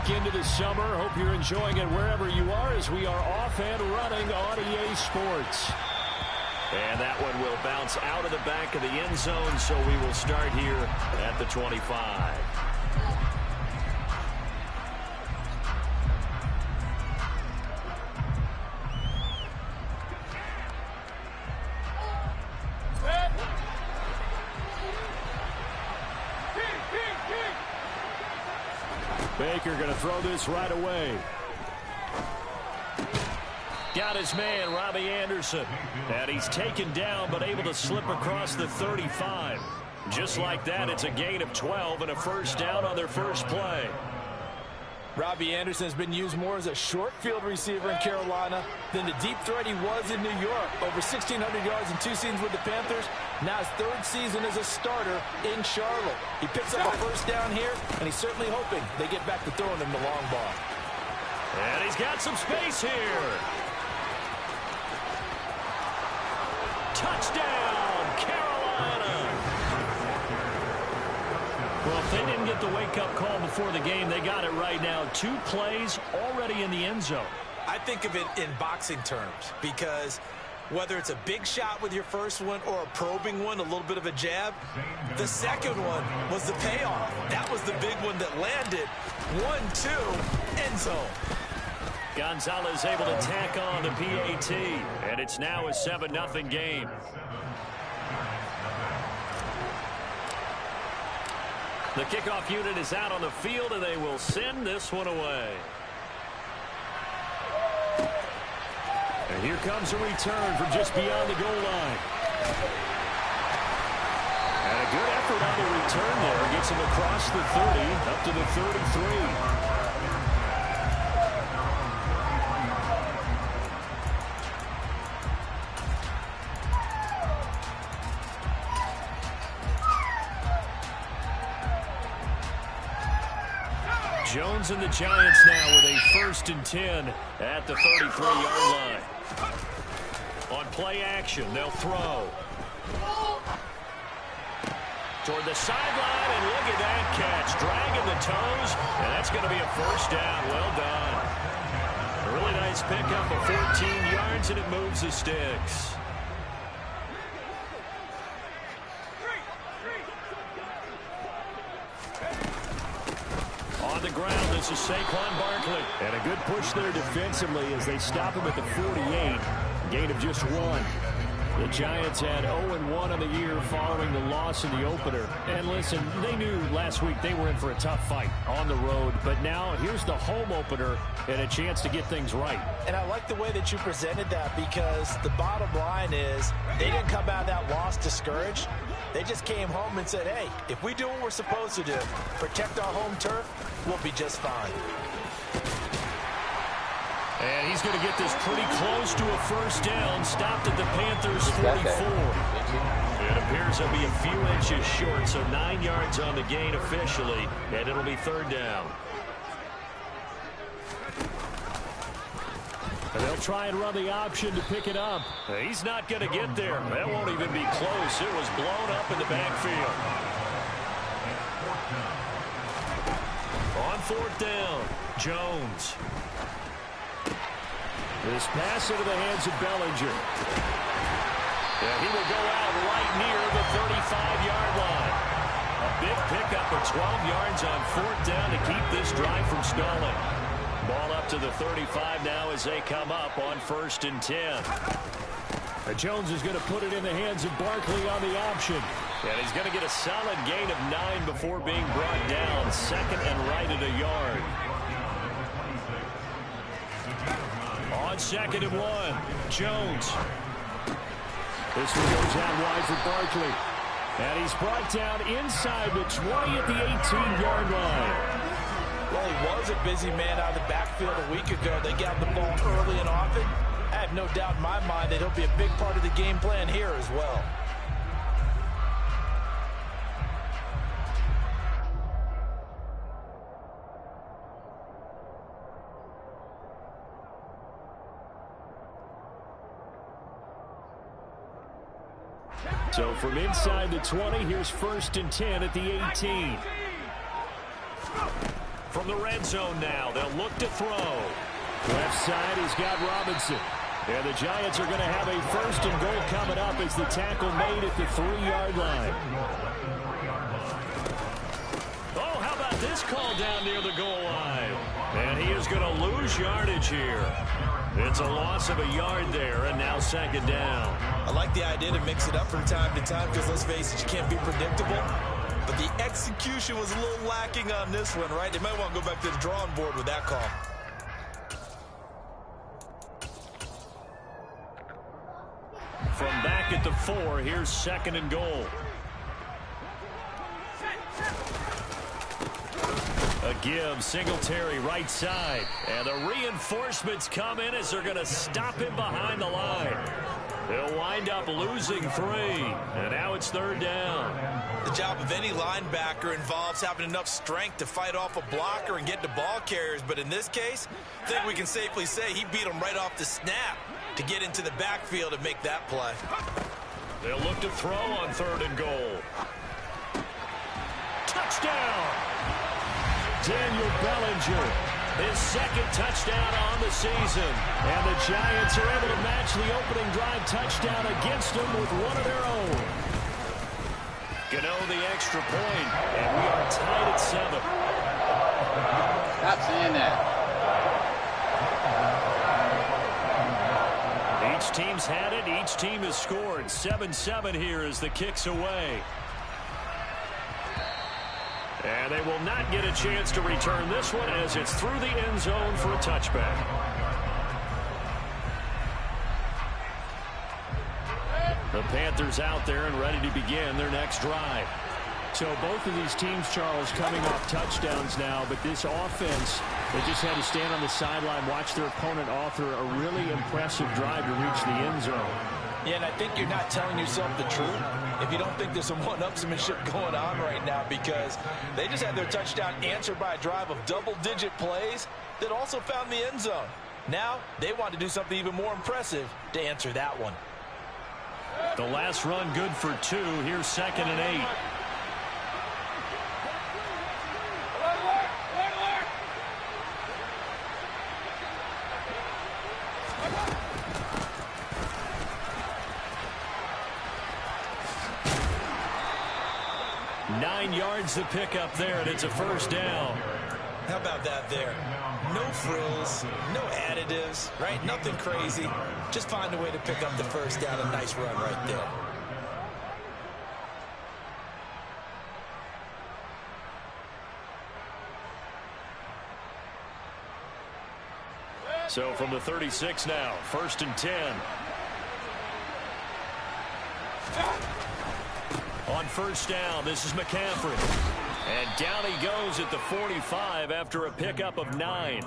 week into the summer. Hope you're enjoying it wherever you are as we are off and running on EA Sports. And that one will bounce out of the back of the end zone, so we will start here at the 25. Baker going to throw this right away. Got his man, Robbie Anderson. And he's taken down, but able to slip across the 35. Just like that, it's a gain of 12 and a first down on their first play. Robbie Anderson has been used more as a short field receiver in Carolina than the deep threat he was in New York. Over 1,600 yards in 2 seasons with the Panthers. Now his 3rd season as a starter in Charlotte. He picks up a first down here, and he's certainly hoping they get back to throwing him the long ball. And he's got some space here. Touchdown, Carolina. Well, if they didn't get the wake-up call before the game, they got it right now. 2 plays already in the end zone. I think of it in boxing terms because whether it's a big shot with your first one or a probing one, a little bit of a jab, the second one was the payoff. That was the big one that landed. 1-2, end zone. Gonzalez able to tack on the PAT, and it's now a 7-0 game. The kickoff unit is out on the field, and they will send this one away. And here comes a return from just beyond the goal line. And a good effort on the return there. Gets him across the 30, up to the 33. Jones and the Giants now with a 1st and 10 at the 33-yard line. On play action, they'll throw. Toward the sideline, and look at that catch. Dragging the toes, and that's going to be a first down. Well done. A really nice pickup of 14 yards, and it moves the sticks. On the ground, this is Saquon Barkley. And a good push there defensively as they stop him at the 48. Gain of just 1. The Giants had 0-1 on the year following the loss in the opener. And listen, they knew last week they were in for a tough fight on the road. But now here's the home opener and a chance to get things right. And I like the way that you presented that because the bottom line is they didn't come out of that loss discouraged. They just came home and said, hey, if we do what we're supposed to do, protect our home turf, we'll be just fine. And he's going to get this pretty close to a first down. Stopped at the Panthers' 44. It appears he'll be a few inches short, so 9 yards on the gain officially, and it'll be 3rd down. And they'll try and run the option to pick it up. He's not going to get there. That won't even be close. It was blown up in the backfield. On 4th down, Jones. This pass into the hands of Bellinger. And he will go out right near the 35-yard line. A big pickup of 12 yards on 4th down to keep this drive from stalling. Ball up to the 35 now as they come up on 1st and 10. Jones is going to put it in the hands of Barkley on the option. And he's going to get a solid gain of 9 before being brought down. 2nd and right at a yard. On 2nd and 1, Jones. This one goes out wide for Barkley. And he's brought down inside the 20 at the 18-yard line. Well, he was a busy man out of the backfield a week ago. They got the ball early and often. I have no doubt in my mind that he'll be a big part of the game plan here as well. So from inside the 20, here's 1st and 10 at the 18. From the red zone now. They'll look to throw. Left side, he's got Robinson. And the Giants are going to have a first and goal coming up as the tackle made at the 3-yard line. Oh, how about this call down near the goal line? And he is going to lose yardage here. It's a loss of a yard there, and now second down. I like the idea to mix it up from time to time because, let's face it, you can't be predictable. But the execution was a little lacking on this one, right? They might want to go back to the drawing board with that call. From back at the 4, here's second and goal. A give, Singletary right side. And the reinforcements come in as they're going to stop him behind the line. They'll wind up losing 3. And now it's third down. The job of any linebacker involves having enough strength to fight off a blocker and get to ball carriers. But in this case, I think we can safely say he beat him right off the snap to get into the backfield and make that play. They'll look to throw on third and goal. Touchdown! Daniel Bellinger, his second touchdown on the season. And the Giants are able to match the opening drive touchdown against them with one of their own. Gano the extra point, and we are tied at 7. Stop saying that. Each team's had it. Each team has scored. 7-7 here as the kick's away. And they will not get a chance to return this one as it's through the end zone for a touchback. The Panthers out there and ready to begin their next drive. So both of these teams, Charles, coming off touchdowns now, but this offense, they just had to stand on the sideline, watch their opponent author a really impressive drive to reach the end zone. Yeah, and I think you're not telling yourself the truth if you don't think there's some one-upsmanship going on right now, because they just had their touchdown answered by a drive of double-digit plays that also found the end zone. Now they want to do something even more impressive to answer that one. The last run good for 2. Here's second and 8. Nine yards to pick up there, and it's a first down. How about that there? No frills, no additives, right? Nothing crazy. Just find a way to pick up the first down. A nice run right there. So from the 36 now, first and 10. On first down, this is McCaffrey. And down he goes at the 45 after a pickup of 9.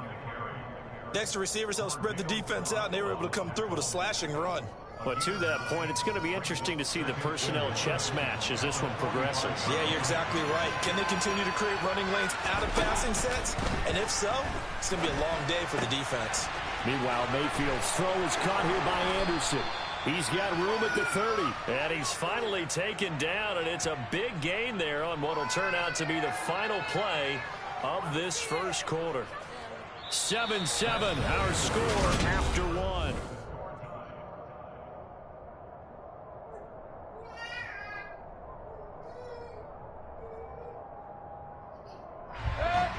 Next, the receivers helped spread the defense out, and they were able to come through with a slashing run. But to that point, it's going to be interesting to see the personnel chess match as this one progresses. Yeah, you're exactly right. Can they continue to create running lanes out of passing sets? And if so, it's going to be a long day for the defense. Meanwhile, Mayfield's throw is caught here by Anderson. He's got room at the 30. And he's finally taken down, and it's a big gain there on what will turn out to be the final play of this first quarter. 7-7, our score after 1.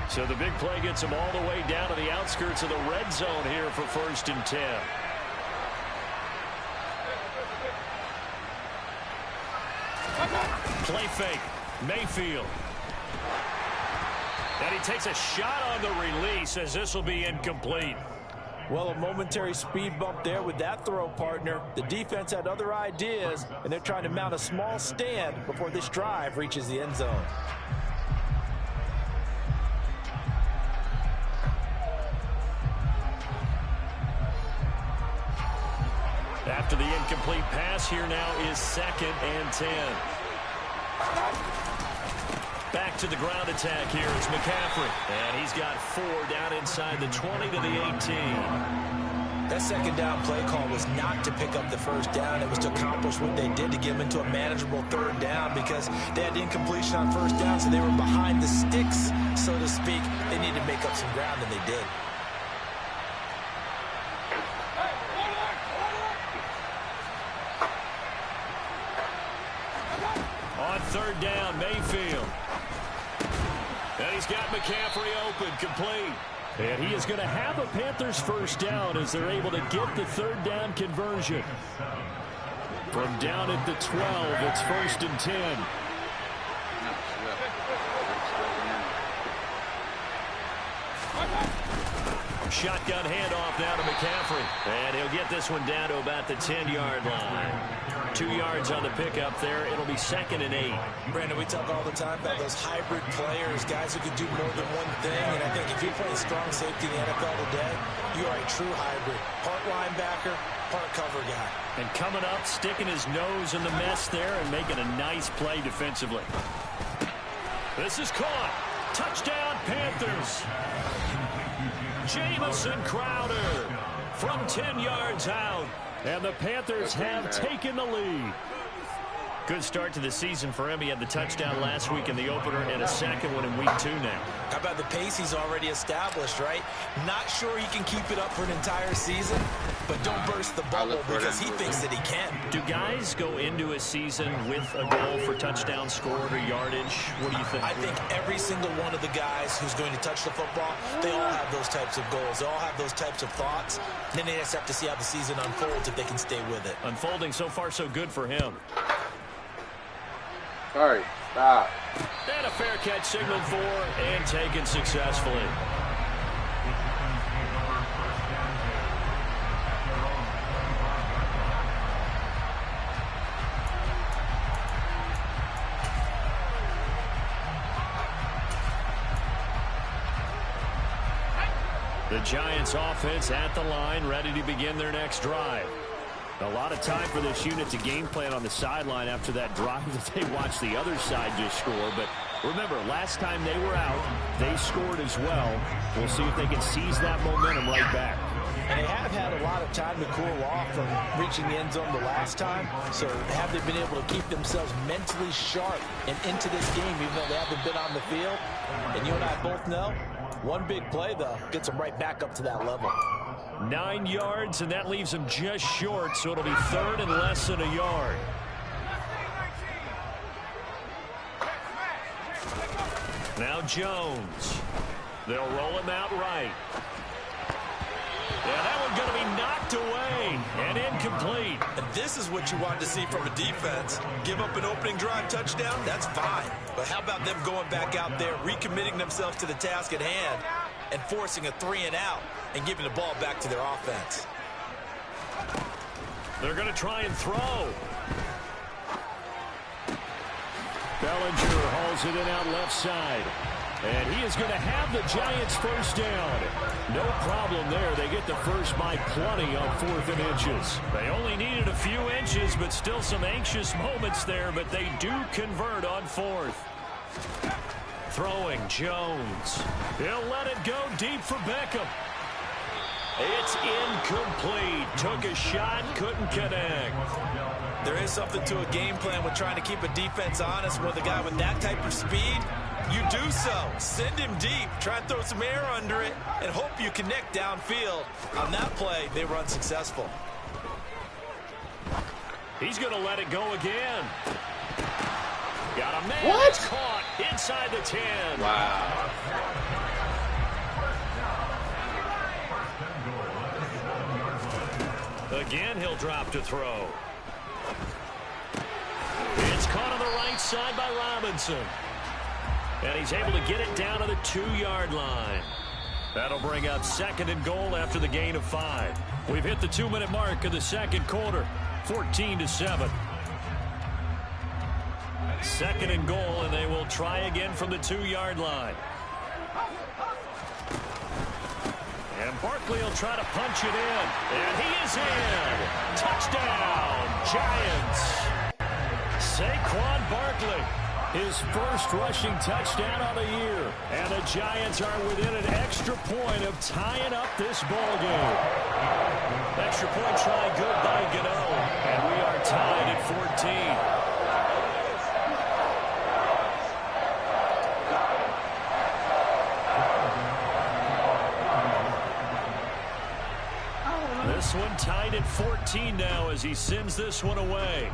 So the big play gets him all the way down to the outskirts of the red zone here for first and 10. Play fake. Mayfield. And he takes a shot on the release as this will be incomplete. Well, a momentary speed bump there with that throw, partner. The defense had other ideas, and they're trying to mount a small stand before this drive reaches the end zone. After the incomplete pass, here now is second and 10. Back to the ground attack here is McCaffrey. And he's got 4 down inside the 20 to the 18. That second down play call was not to pick up the first down. It was to accomplish what they did, to get them into a manageable third down, because they had incompletion on first down, so they were behind the sticks, so to speak. They needed to make up some ground, and they did. On third down, Mayfield. And he's got McCaffrey open, complete. And he is going to have a Panthers first down as they're able to get the third down conversion. From down at the 12, it's 1st and 10. Shotgun handoff now to McCaffrey. And he'll get this one down to about the 10-yard line. 2 yards on the pickup there. It'll be 2nd and 8. Brandon, we talk all the time about those hybrid players, guys who can do more than one thing. And I think if you're playing strong safety in the NFL today, you are a true hybrid. Part linebacker, part cover guy. And coming up, sticking his nose in the mess there and making a nice play defensively. This is caught. Touchdown, Panthers. Jamison Crowder from 10 yards out. And the Panthers have taken the lead. Good start to the season for him. He had the touchdown last week in the opener and a second one in week 2 now. How about the pace he's already established, right? Not sure he can keep it up for an entire season, but don't burst the bubble because he thinks that he can. Do guys go into a season with a goal for touchdown scored or yardage? What do you think? I think every single one of the guys who's going to touch the football, they all have those types of goals. They all have those types of thoughts. Then they just have to see how the season unfolds if they can stay with it. Unfolding so far so good for him. All right, stop. And a fair catch signaled for and taken successfully. The Giants offense at the line, ready to begin their next drive. A lot of time for this unit to game plan on the sideline after that drive that they watched the other side just score. But remember, last time they were out, they scored as well. We'll see if they can seize that momentum right back. And they have had a lot of time to cool off from reaching the end zone the last time. So have they been able to keep themselves mentally sharp and into this game, even though they haven't been on the field? And you and I both know, one big play, though, gets them right back up to that level. 9 yards, and that leaves them just short, so it'll be 3rd and less than a yard. Now Jones. They'll roll him out right. Yeah, that one's going to be knocked away and incomplete. And this is what you want to see from a defense. Give up an opening drive touchdown, that's fine. But how about them going back out there, recommitting themselves to the task at hand, and forcing a 3-and-out and giving the ball back to their offense. They're going to try and throw. Bellinger hauls it in out left side. And he is going to have the Giants first down. No problem there. They get the first by plenty on 4th and inches. They only needed a few inches, but still some anxious moments there. But they do convert on 4th. Throwing Jones. He'll let it go deep for Beckham. It's incomplete. Took a shot, couldn't connect. There is something to a game plan with trying to keep a defense honest with a guy with that type of speed. You do so. Send him deep. Try and throw some air under it and hope you connect downfield. On that play, they were unsuccessful. He's going to let it go again. Got a man. What? Caught inside the 10. Wow. Again, he'll drop to throw. It's caught on the right side by Robinson. And he's able to get it down to the 2-yard line. That'll bring up 2nd and goal after the gain of 5. We've hit the 2-minute mark of the second quarter. 14-7. 2nd and goal, and they will try again from the 2-yard line. And Barkley will try to punch it in. And he is in. Touchdown, Giants. Saquon Barkley. His first rushing touchdown of the year. And the Giants are within an extra point of tying up this ball game. Extra point try good by Gano. And we are tied at 14. This one tied at 14 now as he sends this one away.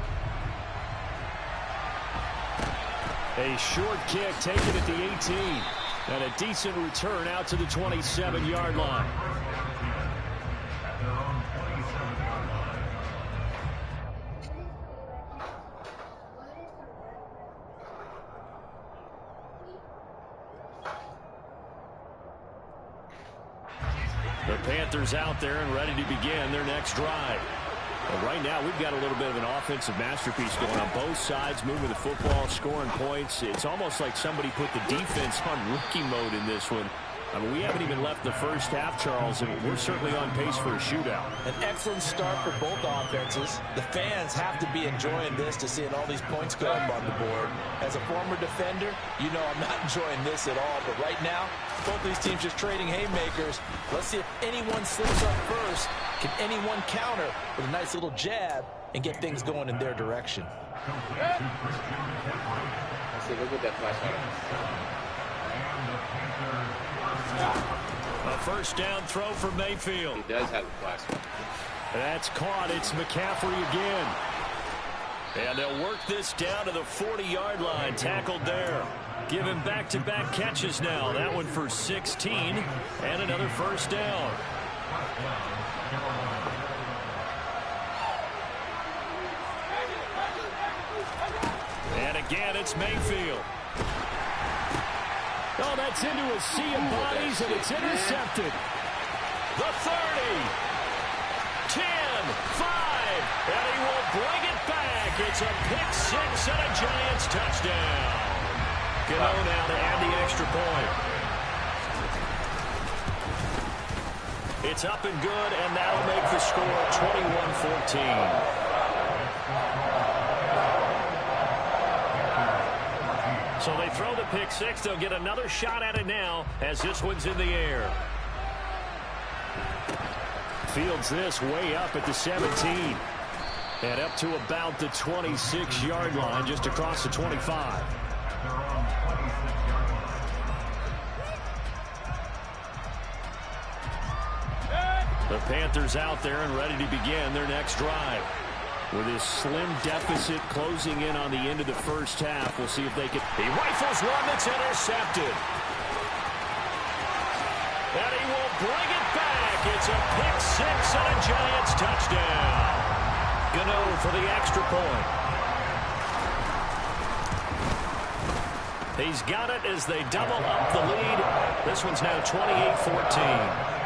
A short kick taken at the 18. And a decent return out to the 27-yard line. The Panthers out there and ready to begin their next drive. But right now, we've got a little bit of an offensive masterpiece going on both sides, moving the football, scoring points. It's almost like somebody put the defense on rookie mode in this one. I mean, we haven't even left the first half, Charles, and we're certainly on pace for a shootout. An excellent start for both offenses. The fans have to be enjoying this to seeing all these points go up on the board. As a former defender, you know I'm not enjoying this at all. But right now, both these teams just trading haymakers. Let's see if anyone slips up first. Can anyone counter with a nice little jab and get things going in their direction? Let's see, look at that flash. A first down throw for Mayfield. He does have the flash. That's caught. It's McCaffrey again. And they'll work this down to the 40-yard line. Tackled there. Given back-to-back catches now. That one for 16. And another first down. And again, it's Mayfield. Oh, that's into a sea of bodies, and it's intercepted. The 30, 10, 5, and he will bring it back. It's a pick six and a Giants touchdown. Gano now to add the extra point. It's up and good, and that'll make the score 21-14. So they throw the pick six. They'll get another shot at it now as this one's in the air. Fields this way up at the 17. And up to about the 26-yard line, just across the 25. The Panthers out there and ready to begin their next drive. With his slim deficit closing in on the end of the first half, we'll see if they can. He rifles one that's intercepted. And he will bring it back. It's a pick six and a Giants touchdown. Gano for the extra point. He's got it as they double up the lead. This one's now 28-14.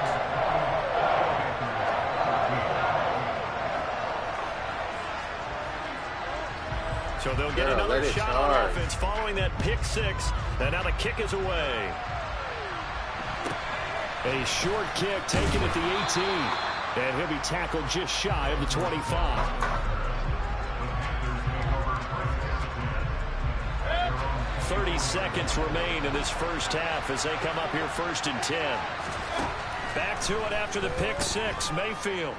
So they'll get another shot on offense following that pick six. And now the kick is away. A short kick taken at the 18. And he'll be tackled just shy of the 25. 30 seconds remain in this first half as they come up here first and 10. Back to it after the pick six. Mayfield.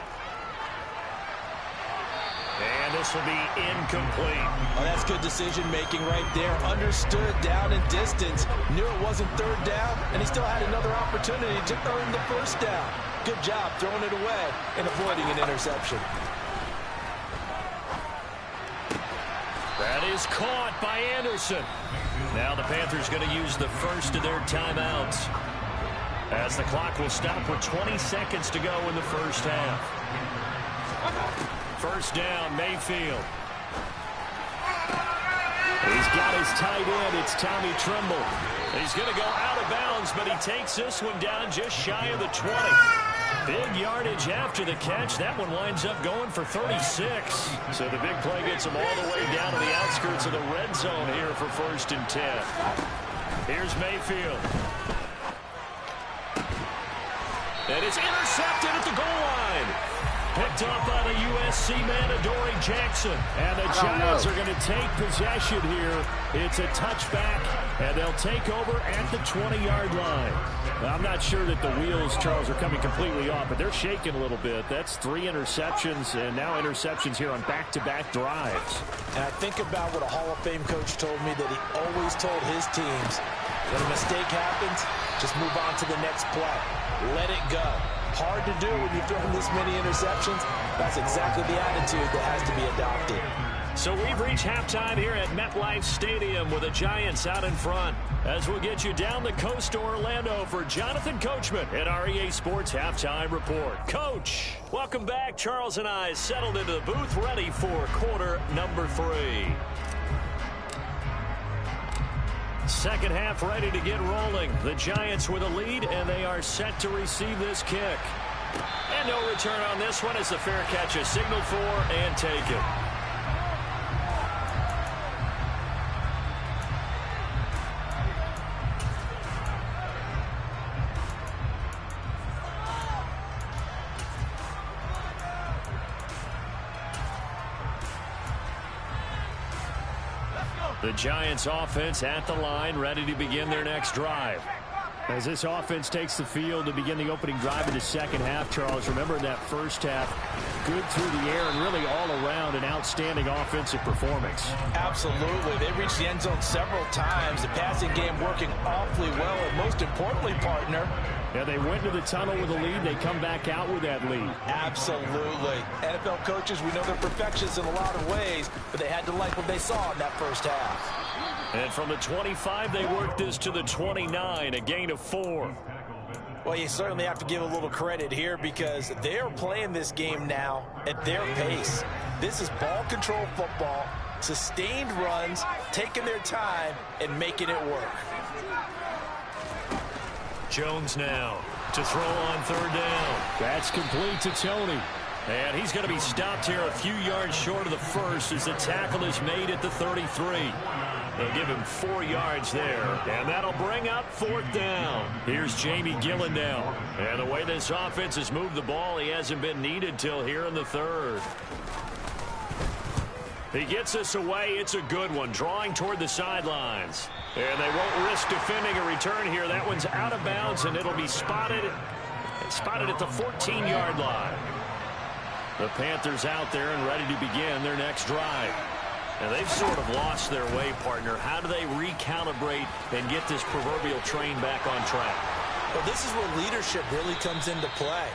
And this will be incomplete. Oh, that's good decision-making right there. Understood down and distance. Knew it wasn't third down, and he still had another opportunity to earn the first down. Good job throwing it away and avoiding an interception. That is caught by Anderson. Now the Panthers going to use the first of their timeouts, as the clock will stop with 20 seconds to go in the first half. First down, Mayfield. He's got his tight end. It's Tommy Tremble. He's going to go out of bounds, but he takes this one down just shy of the 20. Big yardage after the catch. That one winds up going for 36. So the big play gets him all the way down to the outskirts of the red zone here for first and 10. Here's Mayfield. And it's intercepted at the goal line. Picked up by the C-man Adoree Jackson. And the Giants are going to take possession here. It's a touchback, and they'll take over at the 20-yard line. I'm not sure that the wheels, Charles, are coming completely off, but they're shaking a little bit. That's 3 interceptions, and now interceptions here on back-to-back drives. And I think about what a Hall of Fame coach told me, that he always told his teams, when a mistake happens, just move on to the next play. Let it go. Hard to do when you've thrown this many interceptions. That's exactly the attitude that has to be adopted. So we've reached halftime here at MetLife Stadium with the Giants out in front. As we'll get you down the coast to Orlando for Jonathan Coachman at our EA Sports Halftime Report. Coach, welcome back. Charles and I settled into the booth, ready for quarter number 3. Second half ready to get rolling. The Giants with a lead, and they are set to receive this kick. And no return on this one as the fair catch is signaled for and taken. The Giants offense at the line, ready to begin their next drive. As this offense takes the field to begin the opening drive of the second half, Charles, remember that first half, good through the air and really all around an outstanding offensive performance. Absolutely. They reached the end zone several times. The passing game working awfully well, and most importantly, partner, yeah, they went to the tunnel with a lead. They come back out with that lead. Absolutely. NFL coaches, we know they're perfectionists in a lot of ways, but they had to like what they saw in that first half. And from the 25, they worked this to the 29, a gain of 4. Well, you certainly have to give a little credit here because they're playing this game now at their pace. This is ball control football, sustained runs, taking their time, and making it work. Jones now to throw on third down. That's complete to Tony. And he's going to be stopped here a few yards short of the first as the tackle is made at the 33. They'll give him 4 yards there, and that'll bring up 4th down. Here's Jamie Gillen now. And the way this offense has moved the ball, he hasn't been needed till here in the 3rd. He gets this away. It's a good one, drawing toward the sidelines. And they won't risk defending a return here. That one's out of bounds, and it'll be spotted at the 14-yard line. The Panthers out there and ready to begin their next drive. And they've sort of lost their way, partner. How do they recalibrate and get this proverbial train back on track? Well, this is where leadership really comes into play.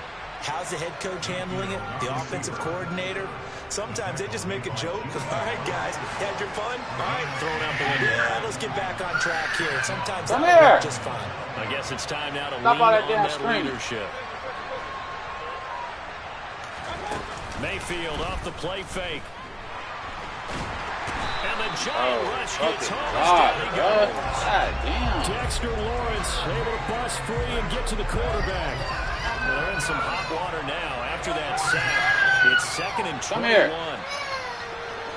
How's the head coach handling it? The offensive coordinator? Sometimes they just make a joke. All right, guys, had your fun? All right, throwing out the window. Yeah, let's get back on track here. And sometimes that'll work just fine. I guess it's time now to lean on that leadership. Mayfield off the play fake. And the giant rush gets home. God damn. Dexter Lawrence able to bust free and get to the quarterback. Well, they're in some hot water now after that sack. It's 2nd and 21. Come here.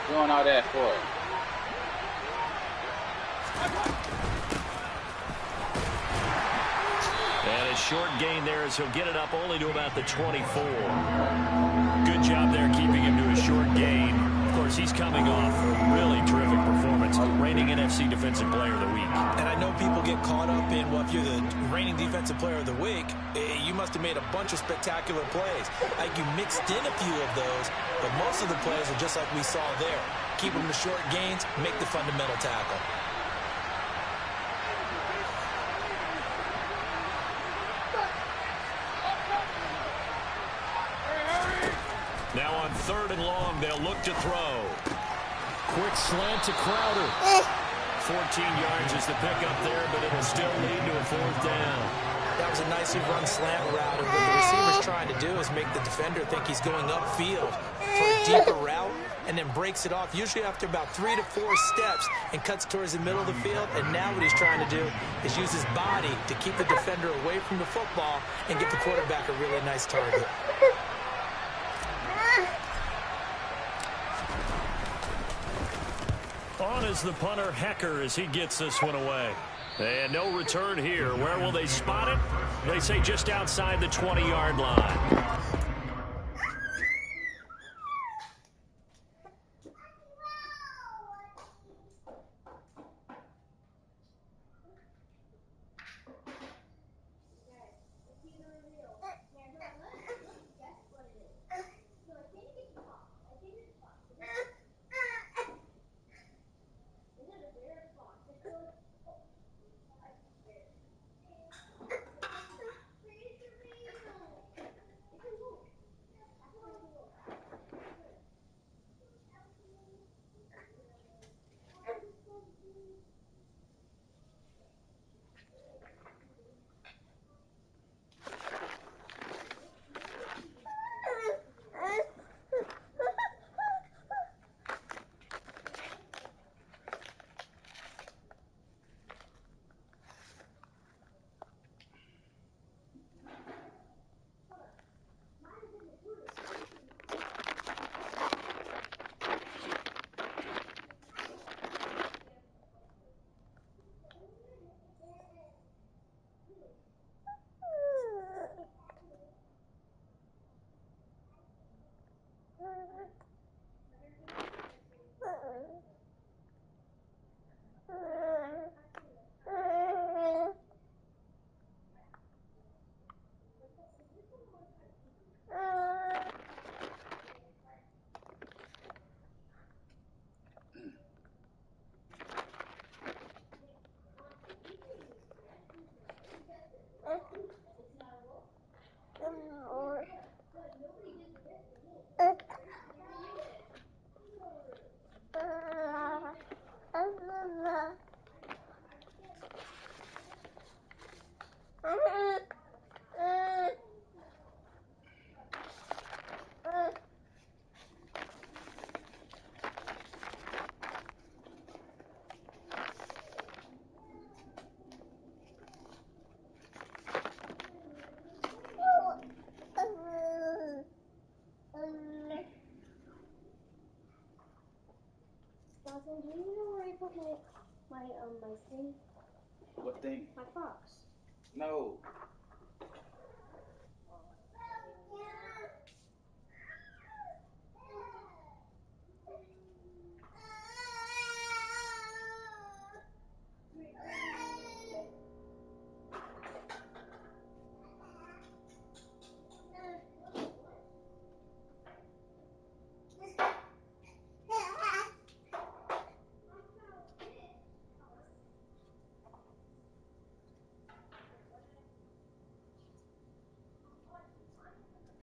Doing all that for it. And a short gain there as he'll get it up only to about the 24. Good job there keeping him to a short gain. Of course, he's coming off a really terrific performance, reigning NFC Defensive Player of the Week. And I know people get caught up in, well, if you're the reigning Defensive Player of the Week, you must have made a bunch of spectacular plays. Like you mixed in a few of those, but most of the plays are just like we saw there. Keep them to short gains, make the fundamental tackle. Now on 3rd and long, they'll look to throw. Quick slant to Crowder. 14 yards is the pickup there, but it'll still lead to a 4th down. That was a nicely run slant route, and what the receiver's trying to do is make the defender think he's going upfield for a deeper route, and then breaks it off, usually after about 3 to 4 steps, and cuts towards the middle of the field. And now what he's trying to do is use his body to keep the defender away from the football and give the quarterback a really nice target. On is the punter, Hecker, as he gets this one away. And no return here. Where will they spot it? They say just outside the 20-yard line. Dawson, do you know where I put my thing? What thing? My fox. No.